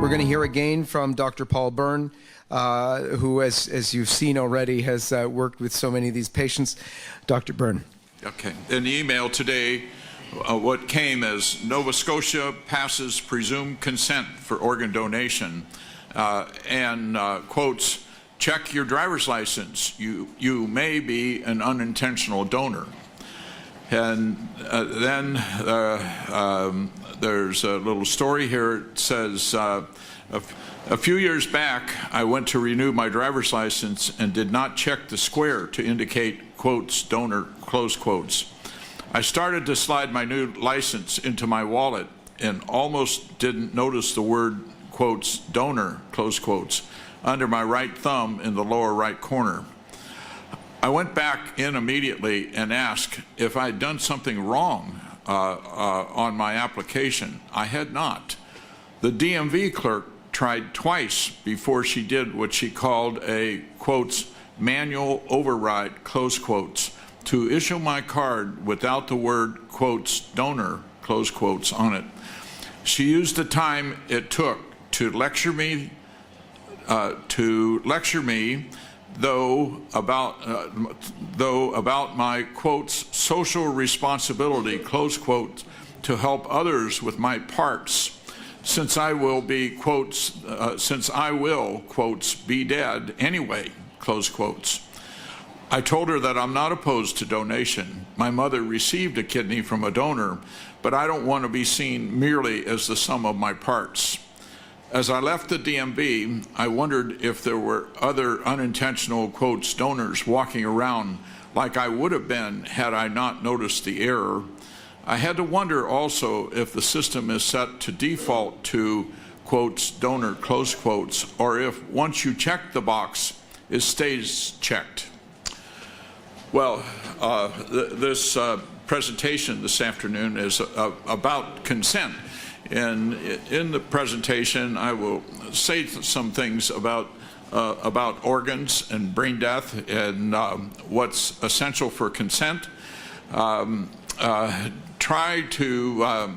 We're going to hear again from Dr. Paul Byrne, who, as you've seen already, has worked with so many of these patients. Dr. Byrne. Okay. In the email today, what came as Nova Scotia passes presumed consent for organ donation and quotes, check your driver's license. You may be an unintentional donor. And then there's a little story here. It says, a few years back, I went to renew my driver's license and did not check the square to indicate, quotes, donor, close quotes. I started to slide my new license into my wallet and almost didn't notice the word, quotes, donor, close quotes, under my right thumb in the lower right corner. I went back in immediately and asked if I had done something wrong on my application. I had not. The DMV clerk tried twice before she did what she called a, quotes, manual override, close quotes, to issue my card without the word, quotes, donor, close quotes, on it. She used the time it took to lecture me, though about my, quotes, social responsibility, close quotes, to help others with my parts, since I will be, quotes, quotes, be dead anyway, close quotes. I told her that I'm not opposed to donation. My mother received a kidney from a donor, but I don't want to be seen merely as the sum of my parts. As I left the DMV, I wondered if there were other unintentional, quotes, donors walking around like I would have been had I not noticed the error. I had to wonder also if the system is set to default to, quotes, donor, close quotes, or if once you check the box, it stays checked. Well, this presentation this afternoon is about consent. And in the presentation, I will say some things about organs and brain death and what's essential for consent. Try to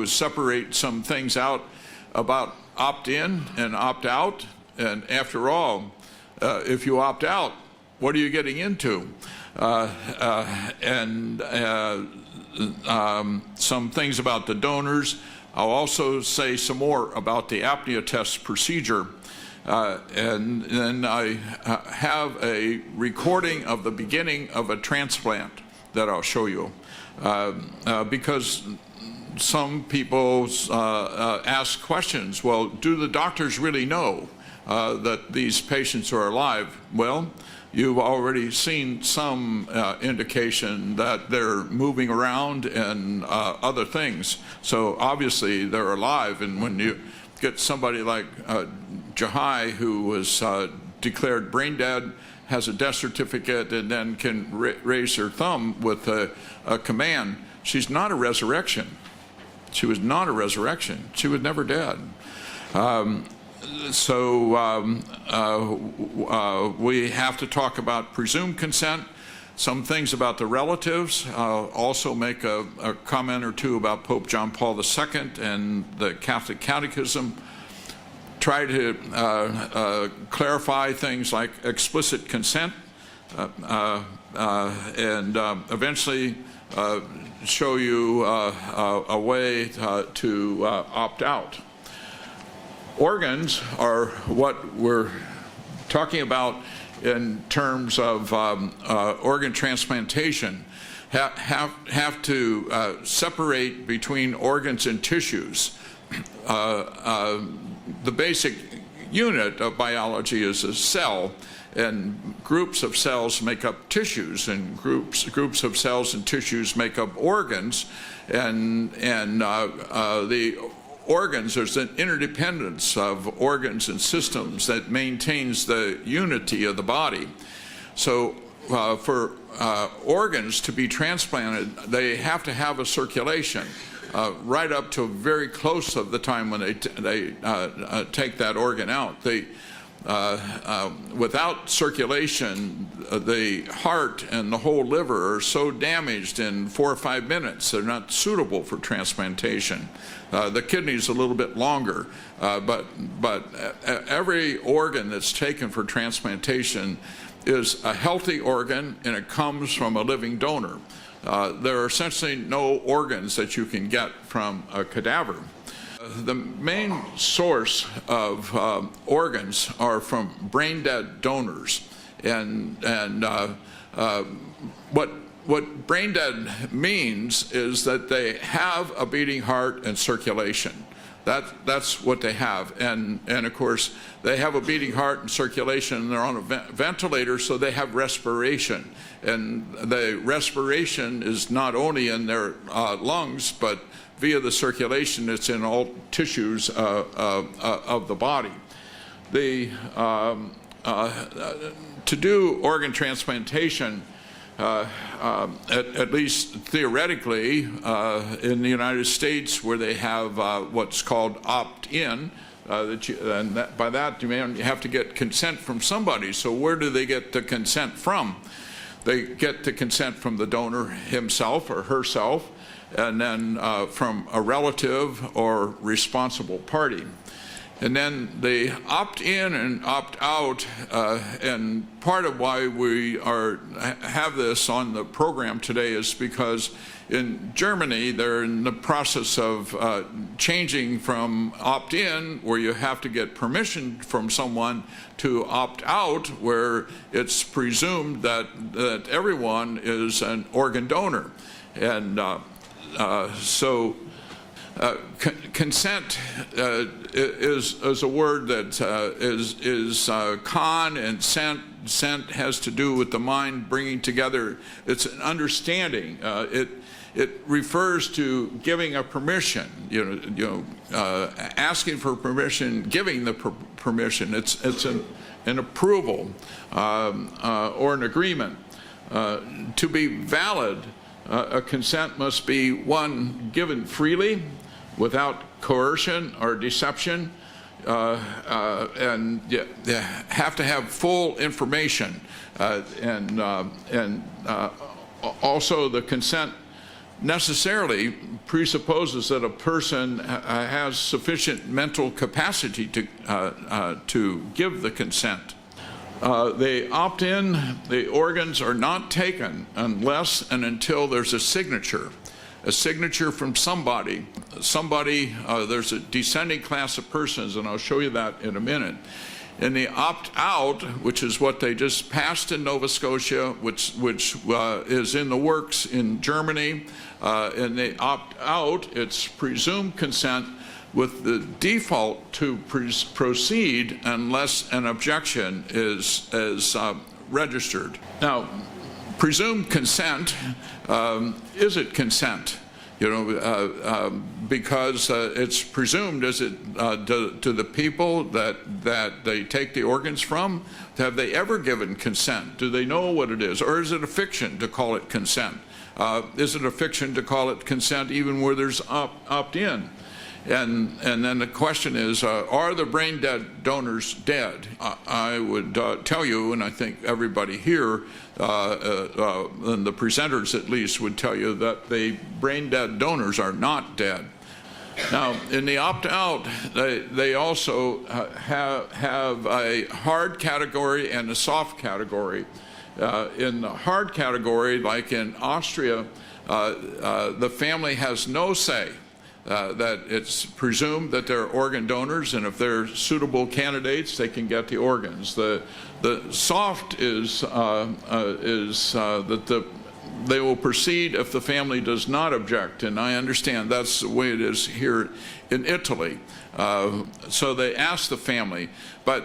separate some things out about opt-in and opt-out. And after all, if you opt out, what are you getting into? Some things about the donors. I'll also say some more about the apnea test procedure. And then I have a recording of the beginning of a transplant that I'll show you. Because some people ask questions, well, do the doctors really know that these patients are alive? Well, you've already seen some indication that they're moving around and other things. So obviously they're alive, and when you get somebody like JPII, who was declared brain dead, has a death certificate, and then can raise her thumb with a command, she's not a resurrection. She was not a resurrection. She was never dead. We have to talk about presumed consent, some things about the relatives, also make a comment or two about Pope John Paul II and the Catholic Catechism, try to clarify things like explicit consent, and eventually show you a way to opt out. Organs are what we're talking about in terms of organ transplantation. Have to separate between organs and tissues. The basic unit of biology is a cell, and groups of cells make up tissues, and groups of cells and tissues make up organs, and the organs, there's an interdependence of organs and systems that maintains the unity of the body. So for organs to be transplanted, they have to have a circulation right up to very close of the time when they take that organ out. Without circulation, the heart and the whole liver are so damaged in 4 or 5 minutes, they're not suitable for transplantation. The kidney's a little bit longer, but every organ that's taken for transplantation is a healthy organ, and it comes from a living donor. There are essentially no organs that you can get from a cadaver. The main source of organs are from brain-dead donors, and what brain-dead means is that they have a beating heart and circulation. That's what they have, and of course they have a beating heart and circulation, and they're on a ventilator, so they have respiration, and the respiration is not only in their lungs, but via the circulation, it's in all tissues of the body. To do organ transplantation, at least theoretically, in the United States, where they have what's called opt-in, by that you may have to get consent from somebody. So where do they get the consent from? They get the consent from the donor himself or herself, and then from a relative or responsible party. And then they opt in and opt out, and part of why we have this on the program today is because in Germany they're in the process of changing from opt-in, where you have to get permission from someone, to opt-out, where it's presumed that everyone is an organ donor. And consent is a word that is con, and sent has to do with the mind bringing together. It's an understanding. It refers to giving a permission. Asking for permission, giving the permission. It's an approval or an agreement. To be valid, a consent must be one given freely, without coercion or deception, and you have to have full information, and also the consent necessarily presupposes that a person has sufficient mental capacity to give the consent. They opt in. The organs are not taken unless and until there's a signature from somebody. There's a descending class of persons, and I'll show you that in a minute. And the opt-out, which is what they just passed in Nova Scotia, which is in the works in Germany, and they opt-out, it's presumed consent with the default to proceed unless an objection is registered. Now, presumed consent, is it consent? Because it's presumed, is it to the people that they take the organs from? Have they ever given consent? Do they know what it is? Or is it a fiction to call it consent? Is it a fiction to call it consent even where there's opt-in? And then the question is, are the brain-dead donors dead? I would tell you, and I think everybody here, and the presenters at least, would tell you that the brain-dead donors are not dead. Now, in the opt-out, they also have a hard category and a soft category. In the hard category, like in Austria, the family has no say. That it's presumed that they're organ donors, and if they're suitable candidates, they can get the organs. The soft is that they will proceed if the family does not object, and I understand that's the way it is here in Italy. So they ask the family, but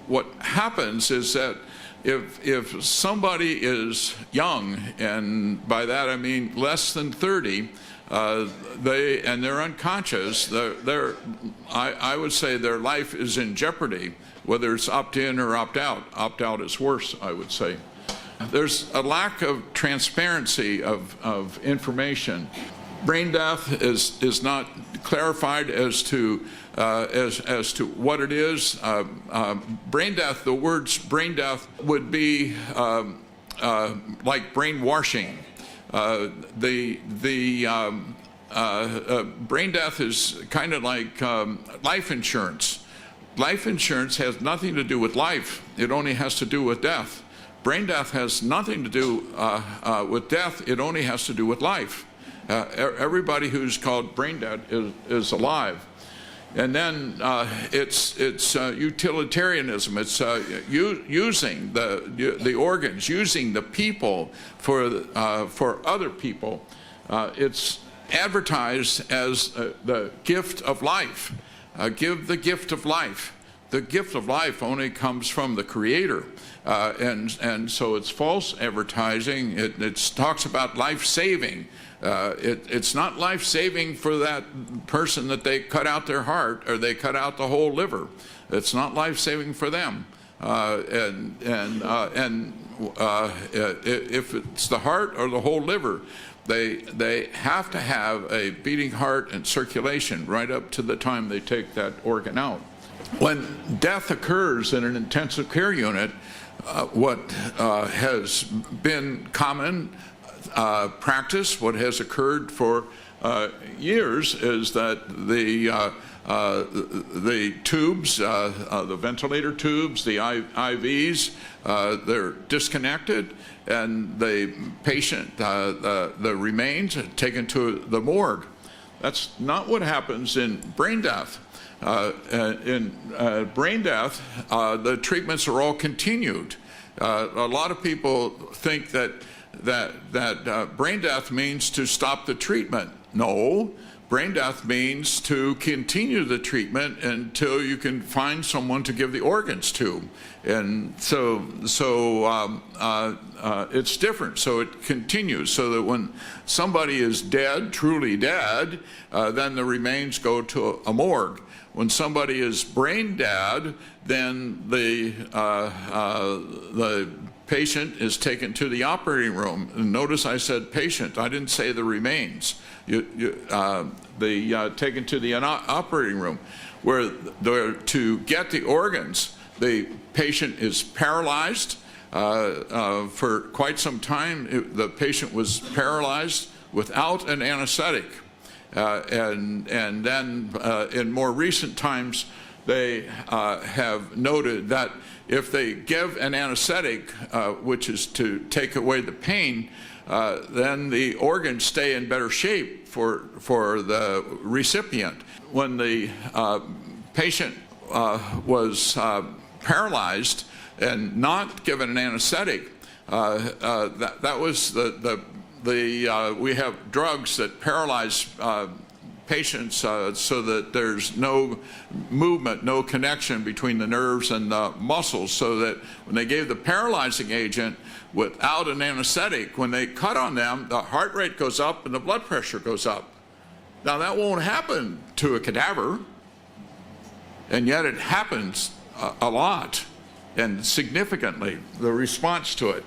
what happens is that if somebody is young, and by that I mean less than 30, they're unconscious, I would say their life is in jeopardy, whether it's opt-in or opt-out. Opt-out is worse, I would say. There's a lack of transparency of information. Brain death is not clarified as to what it is. Brain death. The words brain death would be like brainwashing. Brain death is kind of like life insurance. Life insurance has nothing to do with life. It only has to do with death. Brain death has nothing to do with death. It only has to do with life. Everybody who's called brain dead is alive. And then it's utilitarianism. It's using the organs, using the people for other people. It's advertised as the gift of life. Give the gift of life. The gift of life only comes from the Creator, and so it's false advertising. It talks about life-saving. It's not life-saving for that person that they cut out their heart or they cut out the whole liver. It's not life-saving for them. If it's the heart or the whole liver, they have to have a beating heart and circulation right up to the time they take that organ out. When death occurs in an intensive care unit, what has been common practice, what has occurred for years, is that the tubes, the ventilator tubes, the IVs, they're disconnected, and the patient, the remains are taken to the morgue. That's not what happens in brain death. In brain death, the treatments are all continued. A lot of people think that brain death means to stop the treatment. No, brain death means to continue the treatment until you can find someone to give the organs to. And so it's different. So it continues, so that when somebody is dead, truly dead, then the remains go to a morgue. When somebody is brain dead, then the patient is taken to the operating room. And notice I said patient. I didn't say the remains. Taken to the operating room, where to get the organs, the patient is paralyzed. For quite some time, the patient was paralyzed without an anesthetic. And then in more recent times, they have noted that if they give an anesthetic, which is to take away the pain, then the organs stay in better shape for the recipient. When the patient was paralyzed and not given an anesthetic, that was we have drugs that paralyze patients so that there's no movement, no connection between the nerves and the muscles, so that when they gave the paralyzing agent without an anesthetic, when they cut on them, the heart rate goes up and the blood pressure goes up. Now that won't happen to a cadaver, and yet it happens a lot and significantly, the response to it.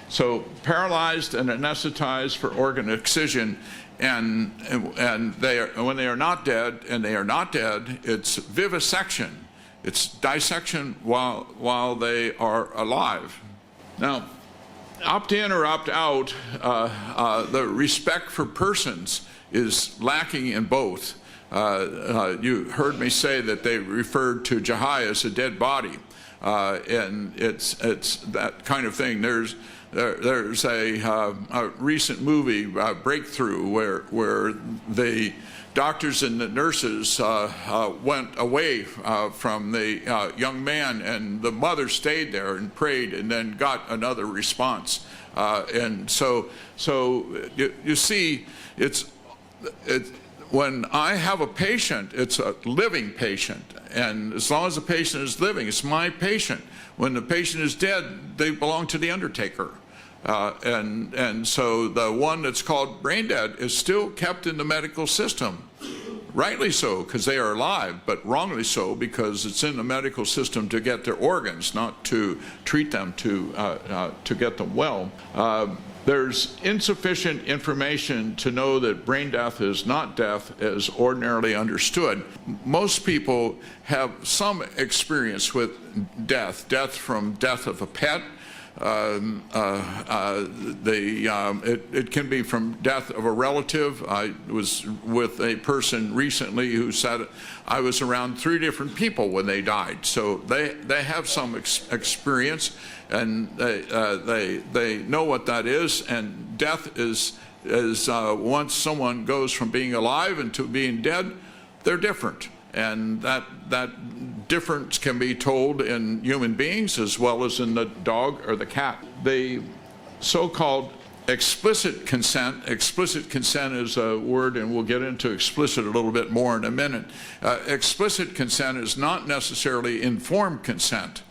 So paralyzed and anesthetized for organ excision, and when they are not dead, it's vivisection. It's dissection while they are alive. Now, opt in or opt out, the respect for persons is lacking in both. You heard me say that they referred to JPII as a dead body, and it's that kind of thing. There's a recent movie, Breakthrough, where the doctors and the nurses went away from the young man, and the mother stayed there and prayed and then got another response. And so you see, when I have a patient, it's a living patient. And as long as the patient is living, it's my patient. When the patient is dead, they belong to the undertaker. And so the one that's called brain dead is still kept in the medical system. Rightly so, because they are alive, but wrongly so, because it's in the medical system to get their organs, not to treat them, to get them well. There's insufficient information to know that brain death is not death as ordinarily understood. Most people have some experience with death from death of a pet. It can be from death of a relative. I was with a person recently who said, I was around 3 different people when they died. So they have some experience, and they know what that is. And death is once someone goes from being alive into being dead, they're different. And that difference can be told in human beings as well as in the dog or the cat. The so-called explicit consent is a word, and we'll get into explicit a little bit more in a minute. Explicit consent is not necessarily informed consent.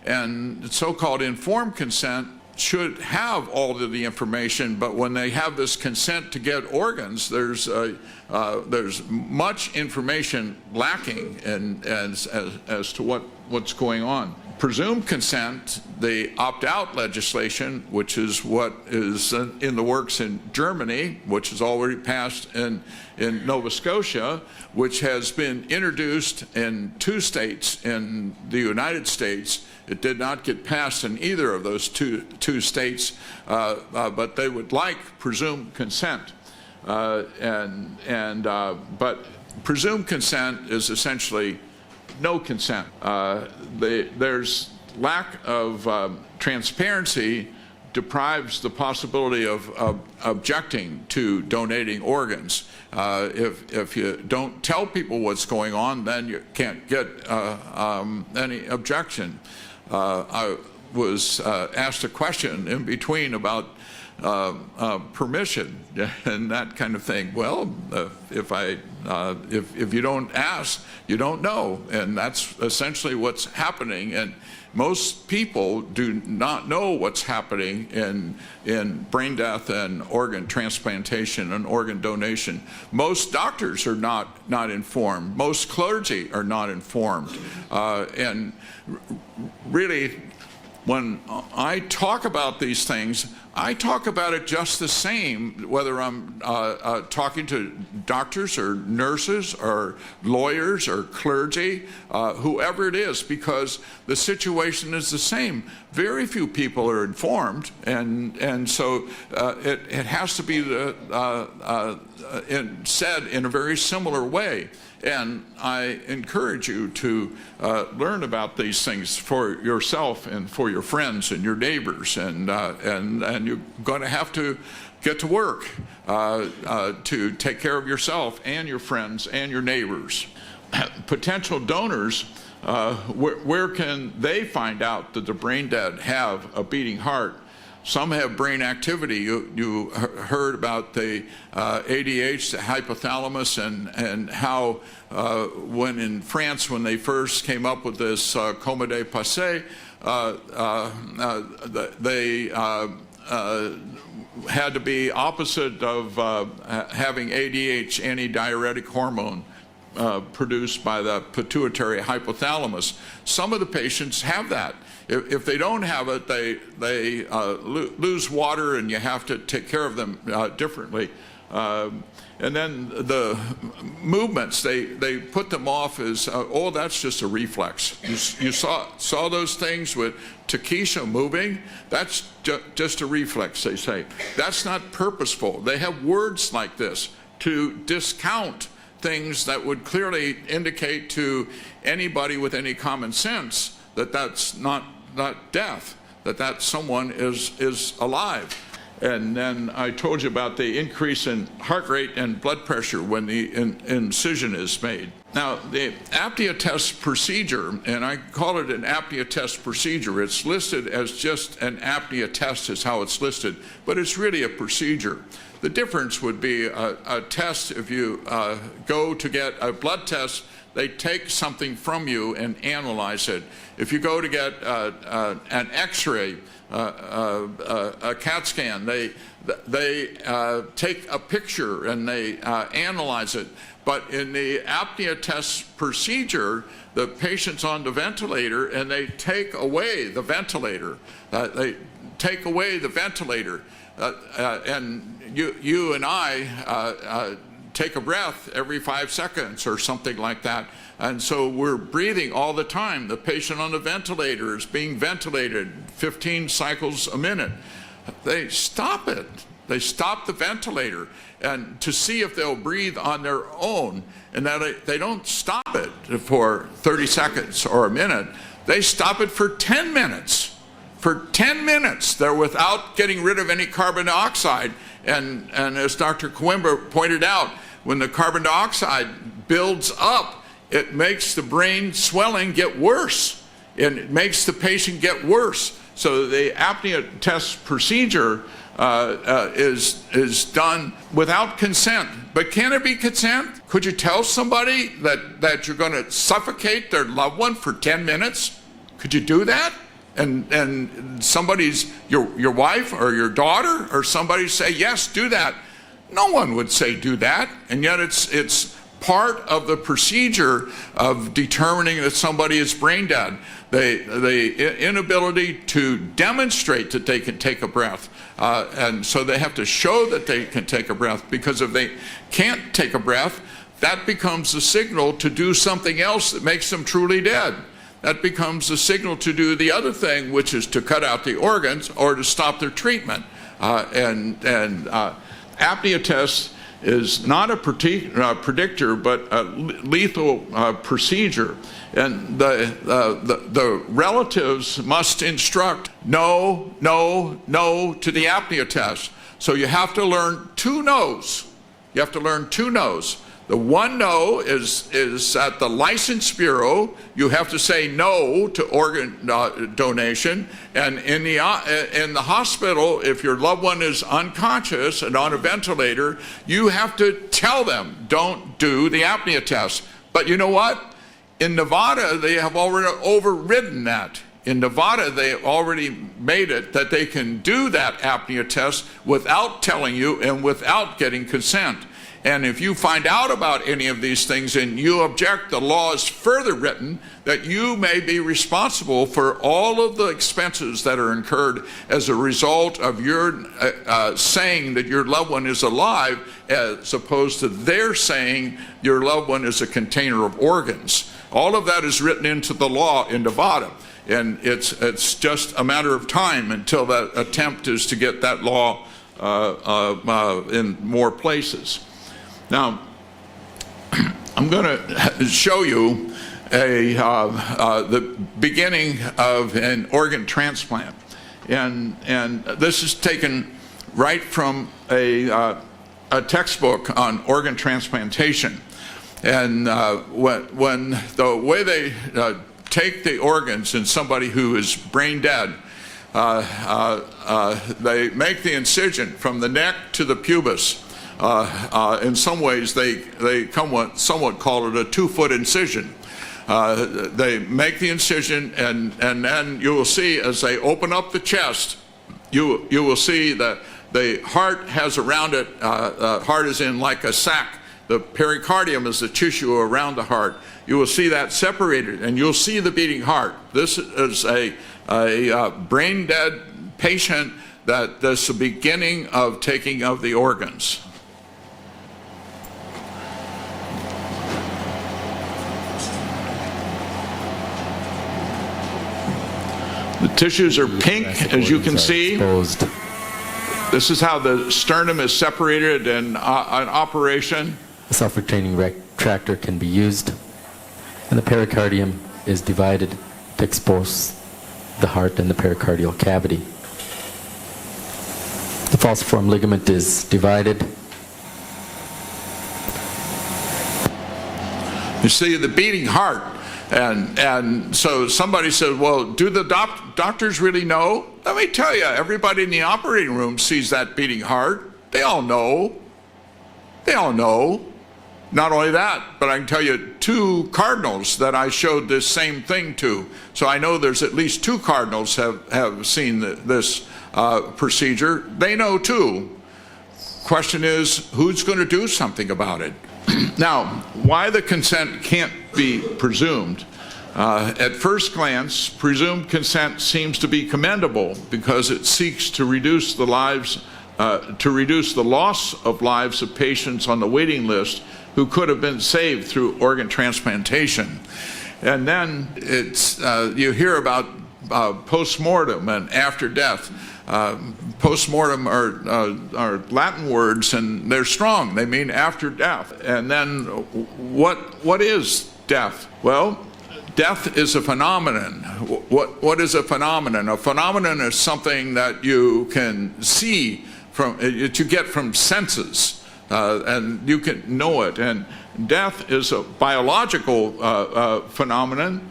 And so-called informed consent should have all of the information, but when they have this consent to get organs, there's much information lacking as to what's going on. Presumed consent, the opt-out legislation, which is what is in the works in Germany, which is already passed in Nova Scotia, which has been introduced in 2 states in the United States. It did not get passed in either of those two states, but they would like presumed consent. But presumed consent is essentially no consent. There's lack of transparency deprives the possibility of objecting to donating organs. If you don't tell people what's going on, then you can't get any objection. I was asked a question in between about permission and that kind of thing. Well, if you don't ask, you don't know, and that's essentially what's happening. And most people do not know what's happening in brain death and organ transplantation and organ donation. Most doctors are not informed. Most clergy are not informed, and really, when I talk about these things, I talk about it just the same, whether I'm talking to doctors or nurses or lawyers or clergy, whoever it is, because the situation is the same. Very few people are informed, and so it has to be said in a very similar way. And I encourage you to learn about these things for yourself and for your friends and your neighbors, and you're going to have to get to work to take care of yourself and your friends and your neighbors. Potential donors, where can they find out that the brain dead have a beating heart? Some have brain activity. You heard about the ADH, the hypothalamus, and how when in France, when they first came up with this coma de passé, they had to be opposite of having ADH, antidiuretic hormone, produced by the pituitary hypothalamus. Some of the patients have that. If they don't have it, they lose water, and you have to take care of them differently. And then the movements, they put them off as, oh, that's just a reflex. You saw those things with Takesha moving? That's just a reflex, they say. That's not purposeful. They have words like this to discount things that would clearly indicate to anybody with any common sense that that's not death, that someone is alive. And then I told you about the increase in heart rate and blood pressure when the incision is made. Now, the apnea test procedure, and I call it an apnea test procedure. It's listed as just an apnea test is how it's listed, but it's really a procedure. The difference would be a test. If you go to get a blood test, they take something from you and analyze it. If you go to get an X-ray, a CAT scan, they take a picture and they analyze it. But in the apnea test procedure, the patient's on the ventilator and they take away the ventilator. and you and I take a breath every 5 seconds or something like that. And so we're breathing all the time. The patient on the ventilator is being ventilated 15 cycles a minute. They stop it. They stop the ventilator and to see if they'll breathe on their own. And that they don't stop it for 30 seconds or a minute. They stop it for 10 minutes. For 10 minutes, they're without getting rid of any carbon dioxide. And as Dr. Coimbra pointed out, when the carbon dioxide builds up, it makes the brain swelling get worse, and it makes the patient get worse. So the apnea test procedure is done without consent. But can it be consent? Could you tell somebody that you're going to suffocate their loved one for 10 minutes? Could you do that? And somebody's, your wife or your daughter or somebody say, yes, do that. No one would say do that, and yet it's part of the procedure of determining that somebody is brain dead. The inability to demonstrate that they can take a breath, and so they have to show that they can take a breath, because if they can't take a breath, that becomes the signal to do something else that makes them truly dead. That becomes the signal to do the other thing, which is to cut out the organs or to stop their treatment. Apnea test is not a predictor, but a lethal procedure. And the relatives must instruct no, no, no to the apnea test. So you have to learn 2 no's. You have to learn 2 no's. The one no is at the license bureau. You have to say no to organ donation. And in the hospital, if your loved one is unconscious and on a ventilator, you have to tell them, don't do the apnea test. But you know what? In Nevada, they have already overridden that. In Nevada, they already made it that they can do that apnea test without telling you and without getting consent. And if you find out about any of these things and you object, the law is further written that you may be responsible for all of the expenses that are incurred as a result of your saying that your loved one is alive, as opposed to their saying your loved one is a container of organs. All of that is written into the law in Nevada. And it's just a matter of time until that attempt is to get that law in more places. Now, I'm going to show you the beginning of an organ transplant, and this is taken right from a textbook on organ transplantation. And when the way they take the organs in somebody who is brain dead, they make the incision from the neck to the pubis. In some ways, they somewhat call it a 2-foot incision. They make the incision, and then you will see as they open up the chest, you will see that the heart has around it, heart is in like a sac. The pericardium is the tissue around the heart. You will see that separated, and you'll see the beating heart. This is a brain dead patient that this is the beginning of taking of the organs. The tissues are pink, as you can see. This is how the sternum is separated in an operation. A self-retaining retractor can be used, and the pericardium is divided to expose the heart and the pericardial cavity. The falciform ligament is divided. You see the beating heart. And so somebody said, well, do the doctors really know? Let me tell you, everybody in the operating room sees that beating heart. They all know. They all know. Not only that, but I can tell you 2 cardinals that I showed this same thing to. So I know there's at least 2 cardinals have seen this procedure. They know too. Question is, who's going to do something about it? Now, why the consent can't be presumed? At first glance, presumed consent seems to be commendable because it seeks to reduce the lives to reduce the loss of lives of patients on the waiting list who could have been saved through organ transplantation. And then you hear about post-mortem and after death. Post-mortem are Latin words, and they're strong. They mean after death. And then what is death? Well, death is a phenomenon. What is a phenomenon? A phenomenon is something that you can see that you get from senses, and you can know it. And death is a biological phenomenon.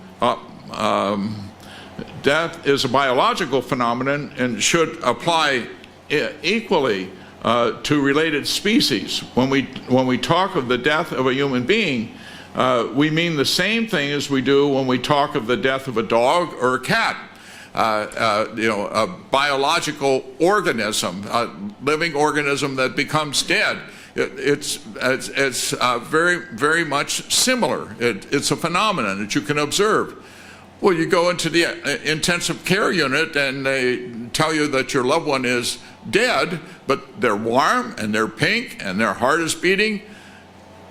Death is a biological phenomenon and should apply equally to related species. When we talk of the death of a human being, we mean the same thing as we do when we talk of the death of a dog or a cat. A biological organism, a living organism that becomes dead. It's very, very much similar. It's a phenomenon that you can observe. Well, you go into the intensive care unit and they tell you that your loved one is dead, but they're warm and they're pink and their heart is beating.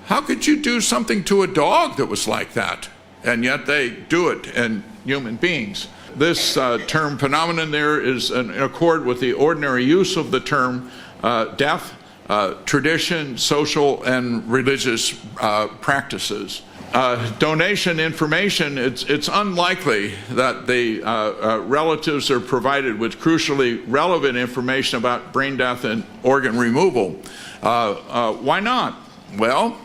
How could you do something to a dog that was like that? And yet they do it in human beings. This term phenomenon there is in accord with the ordinary use of the term death, tradition, social, and religious practices. Donation information, it's unlikely that the relatives are provided with crucially relevant information about brain death and organ removal. Why not? Well,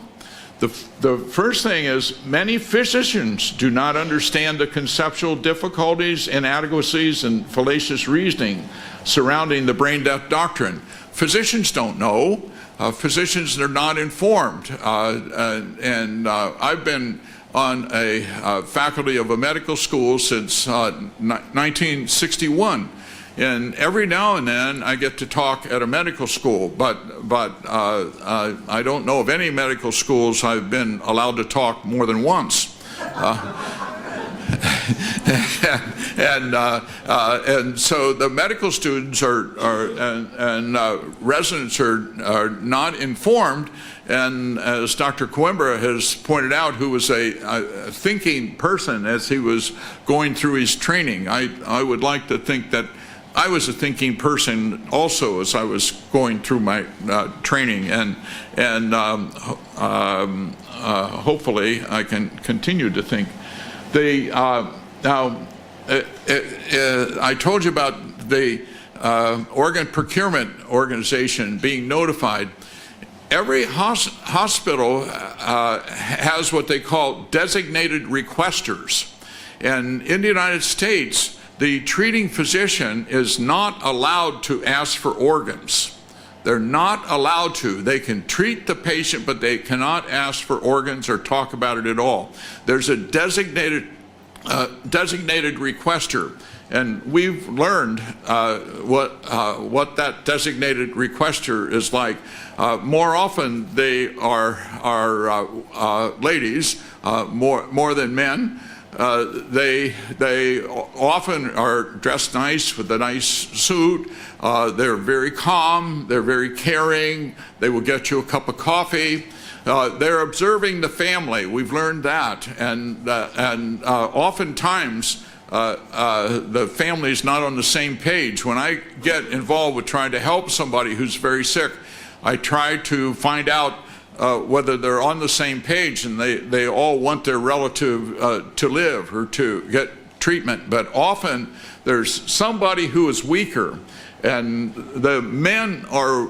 the first thing is many physicians do not understand the conceptual difficulties, inadequacies, and fallacious reasoning surrounding the brain death doctrine. Physicians don't know. Physicians are not informed. I've been on a faculty of a medical school since 1961. And every now and then I get to talk at a medical school, but I don't know of any medical schools I've been allowed to talk more than once. And so the medical students and residents are not informed. And as Dr. Coimbra has pointed out, who was a thinking person as he was going through his training, I would like to think that I was a thinking person also as I was going through my training, and hopefully I can continue to think. Now, I told you about the organ procurement organization being notified. Every hospital has what they call designated requesters, and in the United States, the treating physician is not allowed to ask for organs. They're not allowed to. They can treat the patient, but they cannot ask for organs or talk about it at all. There's a designated requester, and we've learned what that designated requester is like. More often, they are ladies, more than men. They often are dressed nice with a nice suit. They're very calm. They're very caring. They will get you a cup of coffee. They're observing the family. We've learned that, and oftentimes the family's not on the same page. When I get involved with trying to help somebody who's very sick, I try to find out whether they're on the same page and they all want their relative to live or to get treatment. But often there's somebody who is weaker, and the men are,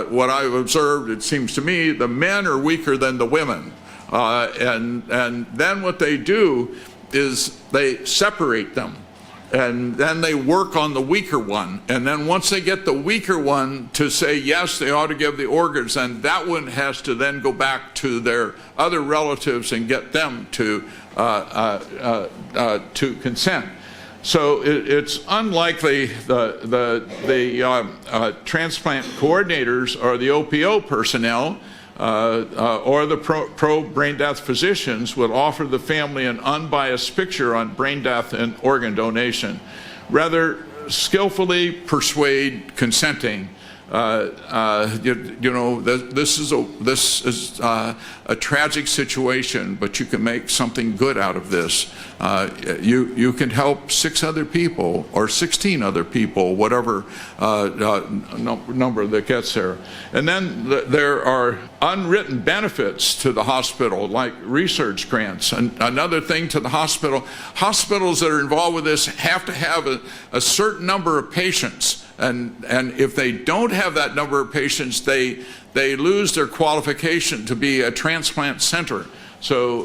what I've observed, it seems to me, the men are weaker than the women. And then what they do is they separate them. And then they work on the weaker one. And then once they get the weaker one to say, yes, they ought to give the organs, then that one has to then go back to their other relatives and get them to consent. So it's unlikely the transplant coordinators or the OPO personnel or the pro-brain death physicians would offer the family an unbiased picture on brain death and organ donation. Rather, skillfully persuade consenting This is a tragic situation, but you can make something good out of this. You can help 6 other people or 16 other people, whatever number that gets there. And then there are unwritten benefits to the hospital, like research grants. And another thing to the hospital, hospitals that are involved with this have to have a certain number of patients. And if they don't have that number of patients, they lose their qualification to be a transplant center. So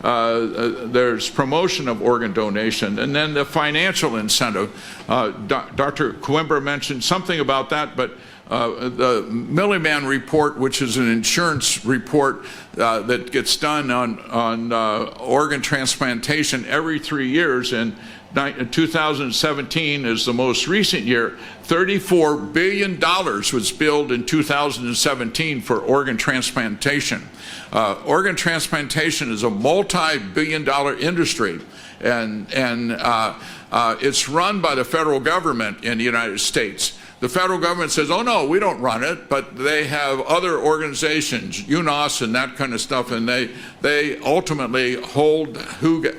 there's promotion of organ donation, and then the financial incentive. Dr. Coimbra mentioned something about that, but the Milliman report, which is an insurance report that gets done on organ transplantation every 3 years, and 2017 is the most recent year. $34 billion was billed in 2017 for organ transplantation. Organ transplantation is a multi-billion-dollar industry, and it's run by the federal government in the United States. The federal government says, oh no, we don't run it, but they have other organizations, UNOS and that kind of stuff, and they ultimately hold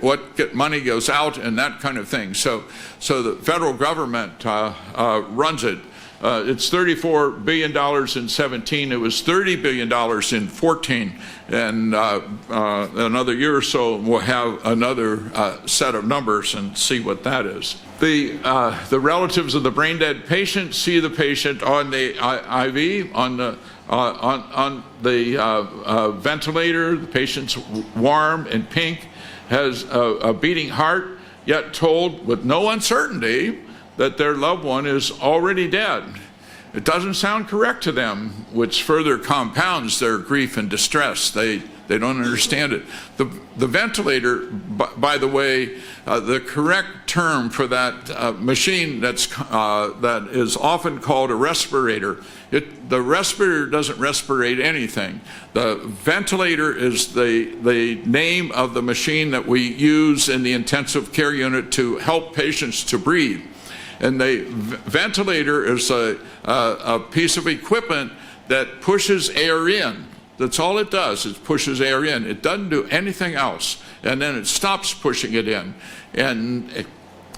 what money goes out and that kind of thing. So the federal government runs it. It's $34 billion in 17. It was $30 billion in 14. And another year or so, we'll have another set of numbers and see what that is. The relatives of the brain dead patient see the patient on the IV, on the ventilator. The patient's warm and pink, has a beating heart, yet told with no uncertainty that their loved one is already dead. It doesn't sound correct to them, which further compounds their grief and distress. They don't understand it. The ventilator, by the way, the correct term for that machine that is often called a respirator, the respirator doesn't respirate anything. The ventilator is the name of the machine that we use in the intensive care unit to help patients to breathe. And the ventilator is a piece of equipment that pushes air in. That's all it does, it pushes air in. It doesn't do anything else. And then it stops pushing it in. And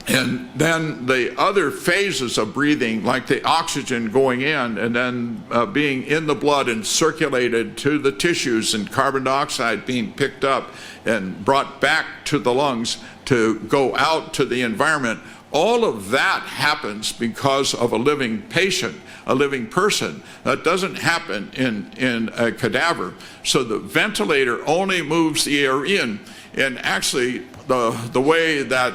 then the other phases of breathing, like the oxygen going in and then being in the blood and circulated to the tissues, and carbon dioxide being picked up and brought back to the lungs to go out to the environment, all of that happens because of a living patient, a living person. That doesn't happen in a cadaver. So the ventilator only moves the air in. And actually, the way that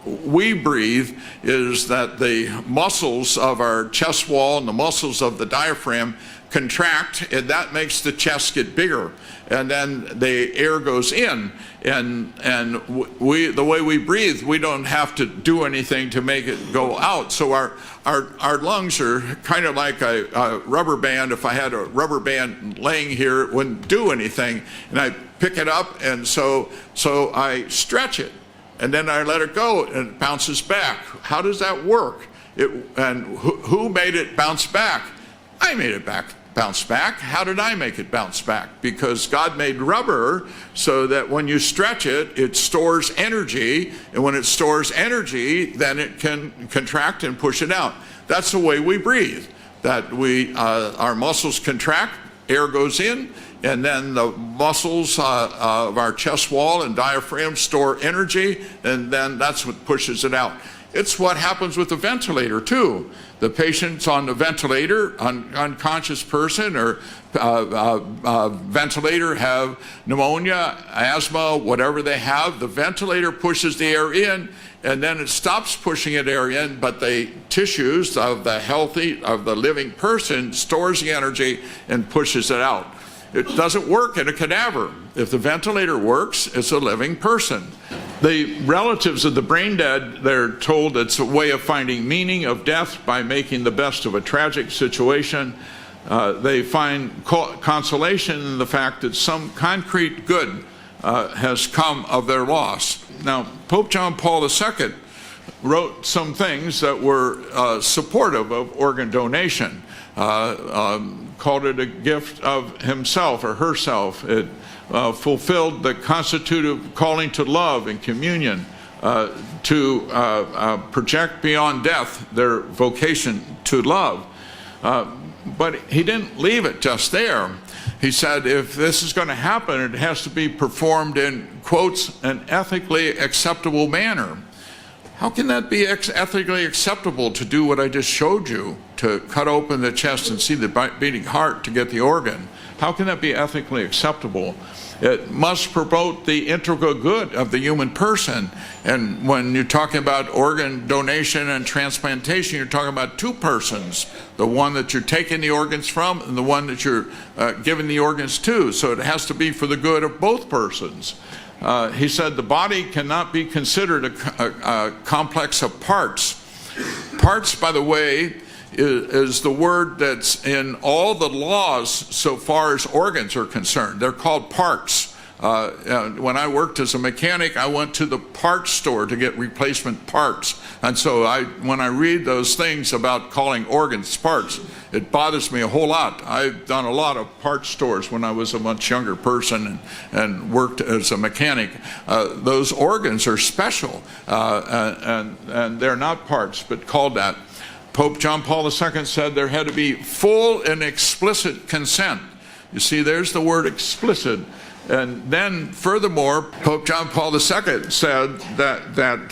we breathe is that the muscles of our chest wall and the muscles of the diaphragm contract, and that makes the chest get bigger, and then the air goes in, and the way we breathe, we don't have to do anything to make it go out. So our lungs are kind of like a rubber band. If I had a rubber band laying here, it wouldn't do anything, and I pick it up, and so I stretch it, and then I let it go, and it bounces back. How does that work? And who made it bounce back? I made it bounce back. How did I make it bounce back? Because God made rubber so that when you stretch it, it stores energy, and when it stores energy, then it can contract and push it out. That's the way we breathe. That our muscles contract, air goes in, and then the muscles of our chest wall and diaphragm store energy, and then that's what pushes it out. It's what happens with the ventilator too. The patient's on the ventilator, unconscious person or ventilator, have pneumonia, asthma, whatever they have. The ventilator pushes the air in, and then it stops pushing the air in, but the tissues of the living person stores the energy and pushes it out. It doesn't work in a cadaver. If the ventilator works, it's a living person. The relatives of the brain dead, they're told it's a way of finding meaning of death by making the best of a tragic situation. They find consolation in the fact that some concrete good has come of their loss. Now, Pope John Paul II wrote some things that were supportive of organ donation, called it a gift of himself or herself. It fulfilled the constitutive calling to love and communion, to project beyond death their vocation to love. But he didn't leave it just there. He said, if this is going to happen, it has to be performed in, quotes, an ethically acceptable manner. How can that be ethically acceptable to do what I just showed you, to cut open the chest and see the beating heart to get the organ? How can that be ethically acceptable? It must promote the integral good of the human person. And when you're talking about organ donation and transplantation, you're talking about two persons, the one that you're taking the organs from and the one that you're giving the organs to. So it has to be for the good of both persons. He said the body cannot be considered a complex of parts. Parts, by the way, is the word that's in all the laws so far as organs are concerned. They're called parts. When I worked as a mechanic, I went to the parts store to get replacement parts. And so when I read those things about calling organs parts, it bothers me a whole lot. I've done a lot of parts stores when I was a much younger person and worked as a mechanic. Those organs are special, and they're not parts, but called that. Pope John Paul II said there had to be full and explicit consent. You see, there's the word explicit. And then, furthermore, Pope John Paul II said that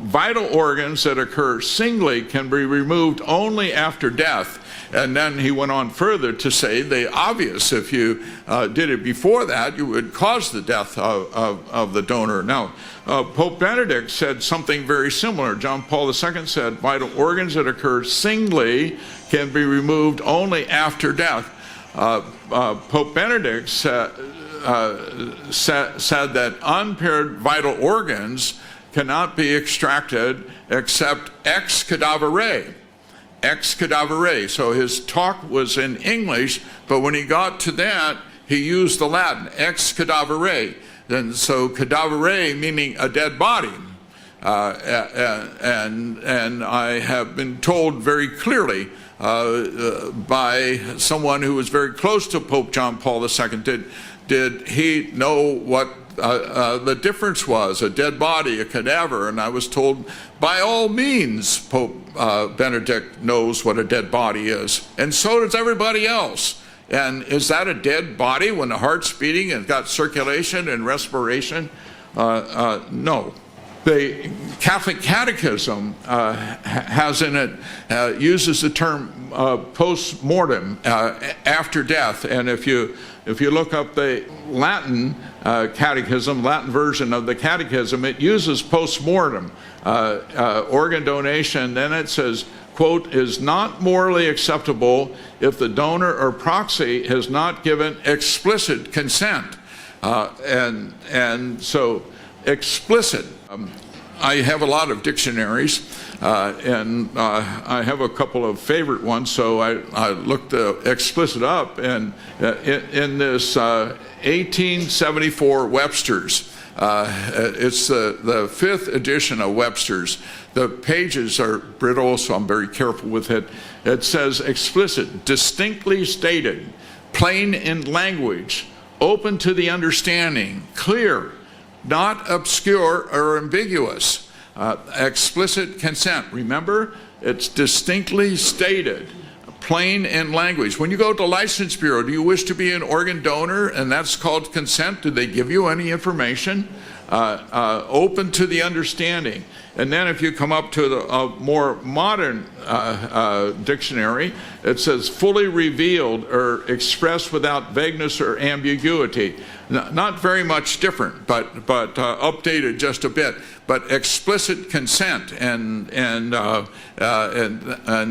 vital organs that occur singly can be removed only after death. And then he went on further to say the obvious, if you did it before that, you would cause the death of the donor. Now, Pope Benedict said something very similar. John Paul II said vital organs that occur singly can be removed only after death. Pope Benedict said that unpaired vital organs cannot be extracted except ex cadavere. Ex cadavere. So his talk was in English, but when he got to that, he used the Latin, ex cadavere. And so cadavere meaning a dead body. And I have been told very clearly by someone who was very close to Pope John Paul II, did he know what the difference was, a dead body, a cadaver? And I was told, by all means, Pope Benedict knows what a dead body is, and so does everybody else. And is that a dead body when the heart's beating and got circulation and respiration? No. The Catholic Catechism has in it, uses the term post-mortem, after death. And if you look up the Latin catechism, Latin version of the catechism, it uses post-mortem, organ donation. Then it says, quote, is not morally acceptable if the donor or proxy has not given explicit consent. And so explicit. I have a lot of dictionaries, and I have a couple of favorite ones, so I looked explicit up, and in this 1874 Webster's, it's the 5th edition of Webster's. The pages are brittle, so I'm very careful with it. It says explicit, distinctly stated, plain in language, open to the understanding, clear, not obscure or ambiguous. Explicit consent. Remember, it's distinctly stated, plain in language. When you go to License Bureau, do you wish to be an organ donor? And that's called consent. Do they give you any information? Open to the understanding. And then if you come up to a more modern dictionary, it says fully revealed or expressed without vagueness or ambiguity. Not very much different, but updated just a bit. But explicit consent, and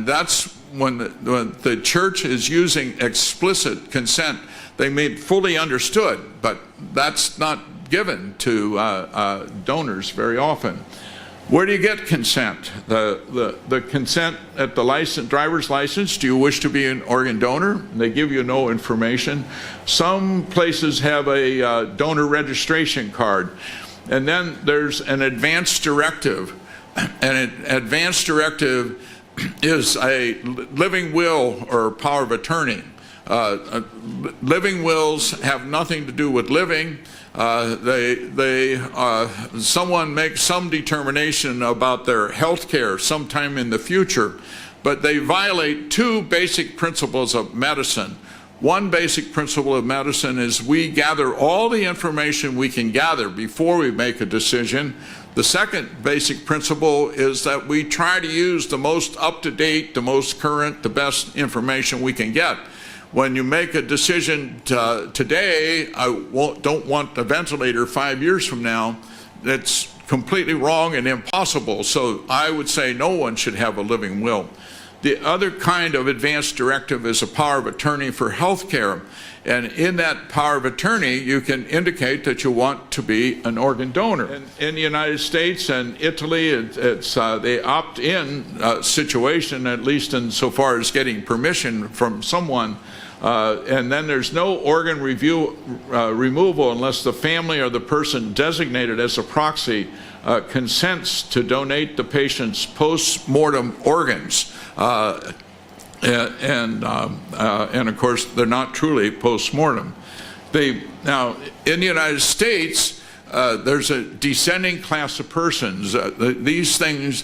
that's when the church is using explicit consent. They made fully understood, but that's not given to donors very often. Where do you get consent? The consent at the driver's license. Do you wish to be an organ donor? They give you no information. Some places have a donor registration card. And then there's an advance directive. an advance directive is a living will or power of attorney. Living wills have nothing to do with living. Someone makes some determination about their health care sometime in the future, but they violate two basic principles of medicine. One basic principle of medicine is we gather all the information we can gather before we make a decision. The second basic principle is that we try to use the most up-to-date, the most current, the best information we can get. When you make a decision today, don't want a ventilator 5 years from now, that's completely wrong and impossible. So I would say no one should have a living will. The other kind of advance directive is a power of attorney for health care. And in that power of attorney, you can indicate that you want to be an organ donor. In the United States and Italy, it's the opt-in situation, at least insofar as getting permission from someone. And then there's no organ removal unless the family or the person designated as a proxy consents to donate the patient's post-mortem organs. And of course, they're not truly post-mortem. Now, in the United States, there's a descending class of persons. These things,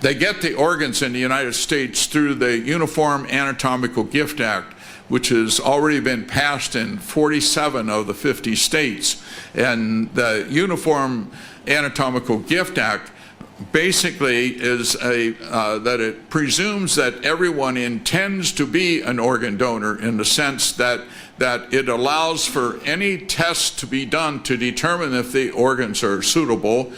they get the organs in the United States through the Uniform Anatomical Gift Act, which has already been passed in 47 of the 50 states. And the Uniform Anatomical Gift Act basically is that it presumes that everyone intends to be an organ donor, in the sense that it allows for any test to be done to determine if the organs are suitable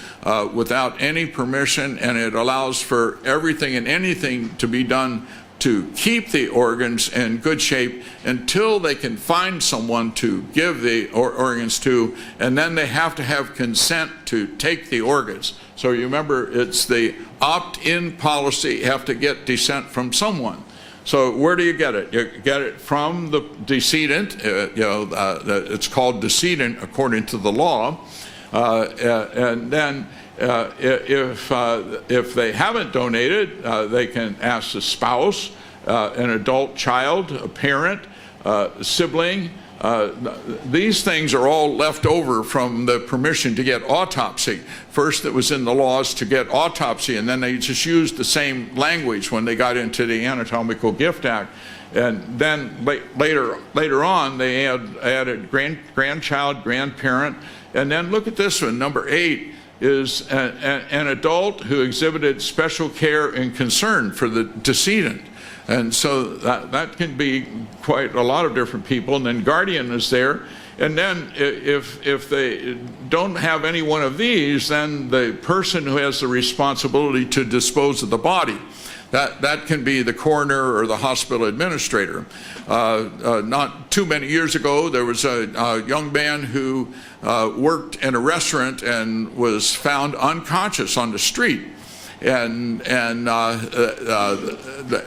without any permission, and it allows for everything and anything to be done to keep the organs in good shape until they can find someone to give the organs to, and then they have to have consent to take the organs. So you remember, it's the opt-in policy. You have to get consent from someone. So where do you get it? You get it from the decedent. It's called decedent according to the law. And then if they haven't donated, they can ask the spouse, an adult child, a parent, a sibling. These things are all left over from the permission to get autopsy. First, it was in the laws to get autopsy, and then they just used the same language when they got into the Anatomical Gift Act. And then later on, they added grandchild, grandparent. And then look at this one, number 8. Is an adult who exhibited special care and concern for the decedent. And so that can be quite a lot of different people. And then guardian is there. And then if they don't have any one of these, then the person who has the responsibility to dispose of the body. That can be the coroner or the hospital administrator. Not too many years ago, there was a young man who worked in a restaurant and was found unconscious on the street. And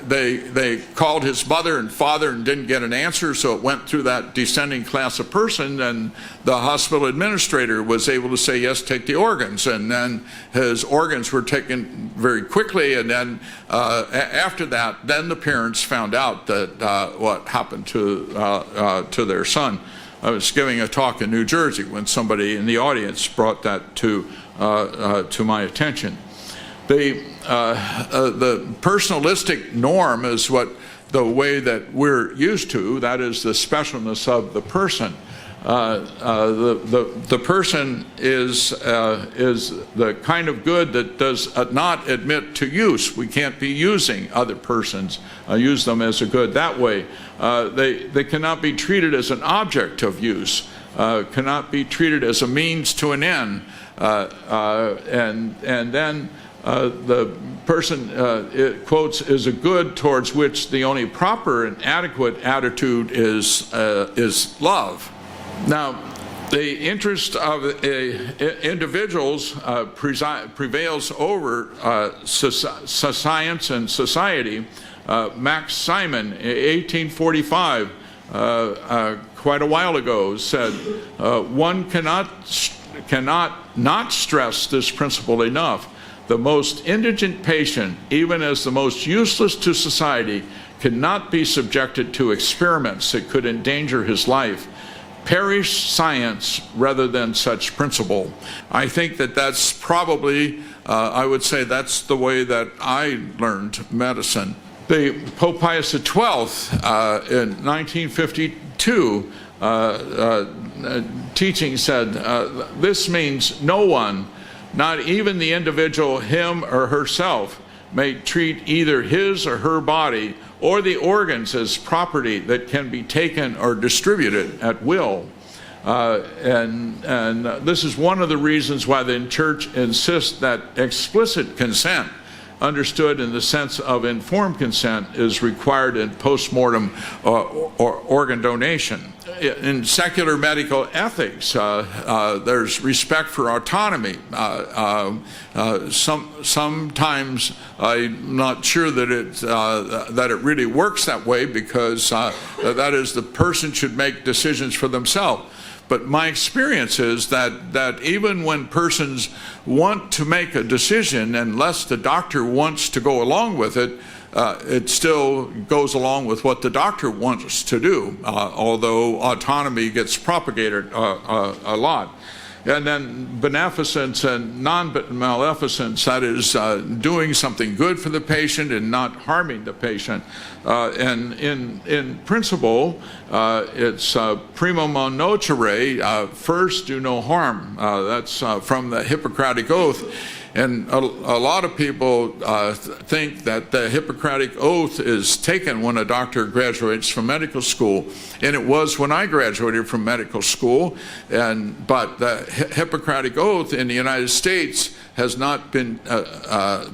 they called his mother and father and didn't get an answer, so it went through that descending class of person, and the hospital administrator was able to say, yes, take the organs. And then his organs were taken very quickly, and then after that, then the parents found out that what happened to their son. I was giving a talk in New Jersey when somebody in the audience brought that to my attention. The personalistic norm is the way that we're used to. That is the specialness of the person. The person is the kind of good that does not admit to use. We can't be using other persons, use them as a good that way. They cannot be treated as an object of use, cannot be treated as a means to an end, and then the person, it quotes, is a good towards which the only proper and adequate attitude is love. Now, the interest of individuals prevails over science and society. Max Simon, 1845, quite a while ago, said, one cannot not stress this principle enough. The most indigent patient, even as the most useless to society, cannot be subjected to experiments that could endanger his life. Perish science rather than such principle. I think that that's probably, I would say that's the way that I learned medicine. The Pope Pius XII in 1952 teaching said, this means no one, not even the individual, him or herself, may treat either his or her body or the organs as property that can be taken or distributed at will. And this is one of the reasons why the Church insists that explicit consent, understood in the sense of informed consent, is required in postmortem or organ donation. In secular medical ethics, there's respect for autonomy. Sometimes I'm not sure that it really works that way, because that is, the person should make decisions for themselves. But my experience is that even when persons want to make a decision, unless the doctor wants to go along with it, it still goes along with what the doctor wants to do, although autonomy gets propagated a lot. And then beneficence and non-maleficence, that is doing something good for the patient and not harming the patient. And in principle, it's primo non nocere, first do no harm. That's from the Hippocratic Oath. And a lot of people think that the Hippocratic Oath is taken when a doctor graduates from medical school. And it was when I graduated from medical school. But the Hippocratic Oath in the United States has not been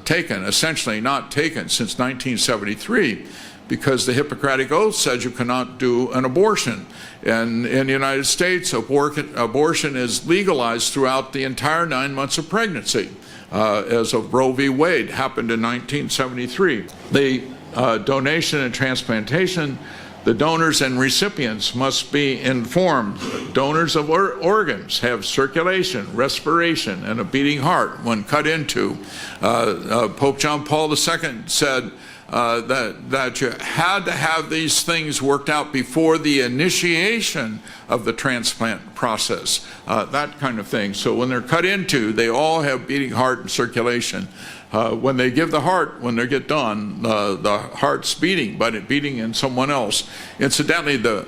taken, essentially not taken, since 1973. Because the Hippocratic Oath says you cannot do an abortion. And in the United States, abortion is legalized throughout the entire 9 months of pregnancy. As of Roe v. Wade, happened in 1973. The donation and transplantation, the donors and recipients must be informed. Donors of organs have circulation, respiration, and a beating heart when cut into. Pope John Paul II said that you had to have these things worked out before the initiation of the transplant process, that kind of thing. So when they're cut into, they all have beating heart and circulation. When they give the heart, when they get done, the heart's beating, but it's beating in someone else. Incidentally, the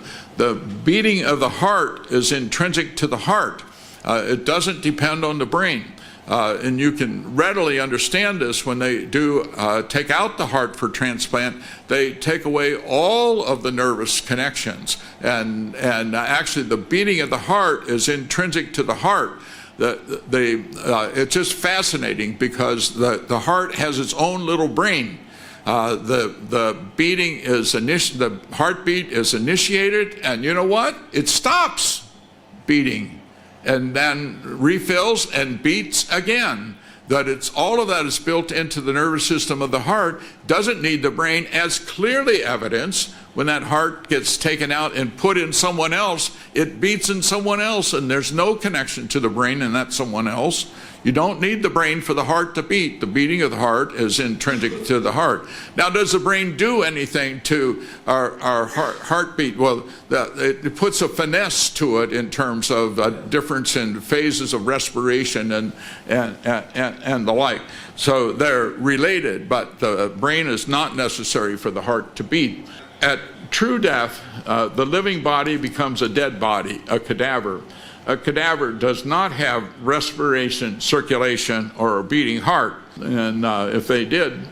beating of the heart is intrinsic to the heart. It doesn't depend on the brain. And you can readily understand this when they do take out the heart for transplant. They take away all of the nervous connections. And actually the beating of the heart is intrinsic to the heart. It's just fascinating, because the heart has its own little brain. The beating is the heartbeat is initiated, and you know what? It stops beating, and then refills and beats again. That it's all of that is built into the nervous system of the heart, doesn't need the brain, as clearly evidenced when that heart gets taken out and put in someone else. It beats in someone else, and there's no connection to the brain in that someone else. You don't need the brain for the heart to beat. The beating of the heart is intrinsic to the heart. Now, does the brain do anything to our heartbeat? Well, it puts a finesse to it in terms of a difference in phases of respiration and the like. So they're related, but the brain is not necessary for the heart to beat. At true death, the living body becomes a dead body, a cadaver. A cadaver does not have respiration, circulation, or a beating heart. And if they did,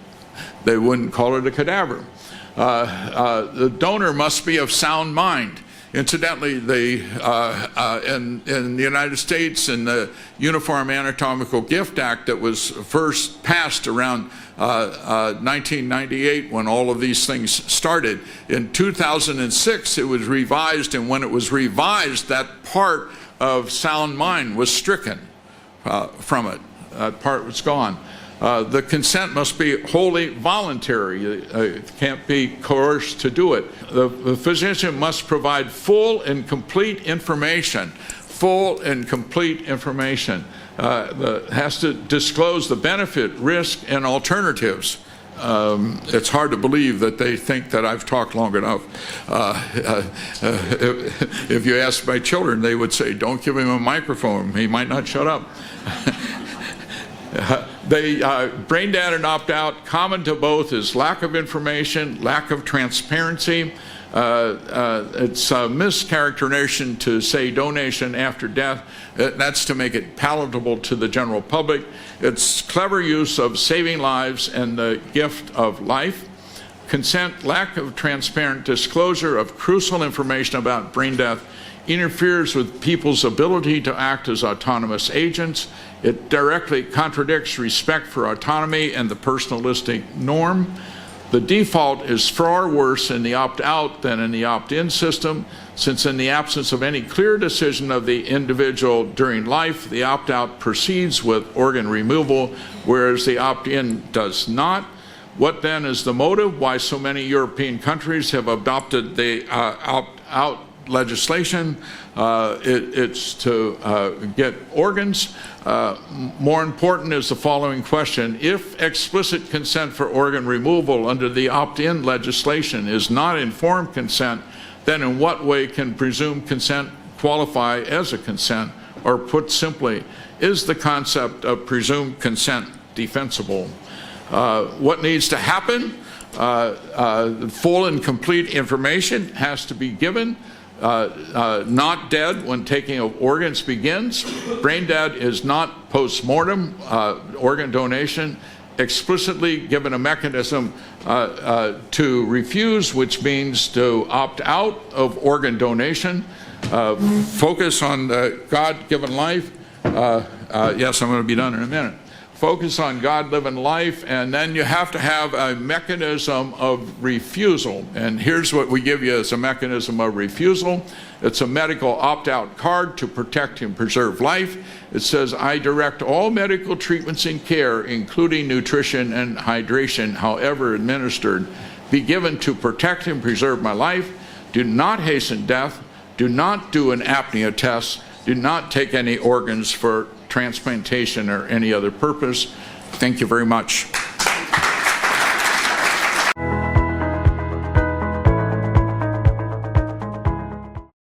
they wouldn't call it a cadaver. The donor must be of sound mind. Incidentally, in the United States, in the Uniform Anatomical Gift Act that was first passed around 1998, when all of these things started, in 2006 it was revised, and when it was revised, that part of sound mind was stricken from it. That part was gone. The consent must be wholly voluntary. It can't be coerced to do it. The physician must provide full and complete information full and complete information. Has to disclose the benefit, risk, and alternatives. It's hard to believe that they think that I've talked long enough. If you ask my children, they would say, don't give him a microphone. He might not shut up. Brain dead and opt-out, common to both is lack of information, lack of transparency. It's a mischaracterization to say donation after death. That's to make it palatable to the general public. It's clever use of saving lives and the gift of life. Consent, lack of transparent disclosure of crucial information about brain death interferes with people's ability to act as autonomous agents. It directly contradicts respect for autonomy and the personalistic norm. The default is far worse in the opt-out than in the opt-in system, since in the absence of any clear decision of the individual during life, the opt-out proceeds with organ removal, whereas the opt-in does not. What then is the motive why so many European countries have adopted the opt-out legislation? It's to get organs. More important is the following question. If explicit consent for organ removal under the opt-in legislation is not informed consent, then in what way can presumed consent qualify as a consent? Or put simply, is the concept of presumed consent defensible? What needs to happen? Full and complete information has to be given. Not dead when taking of organs begins. Brain dead is not post-mortem organ donation. Explicitly given a mechanism to refuse, which means to opt out of organ donation. Focus on the God-given life. Yes, I'm going to be done in a minute. Focus on God-given life, and then you have to have a mechanism of refusal. And here's what we give you as a mechanism of refusal. It's a medical opt-out card to protect and preserve life. It says, I direct all medical treatments and care, including nutrition and hydration, however administered, be given to protect and preserve my life. Do not hasten death. Do not do an apnea test. Do not take any organs for transplantation or any other purpose. Thank you very much.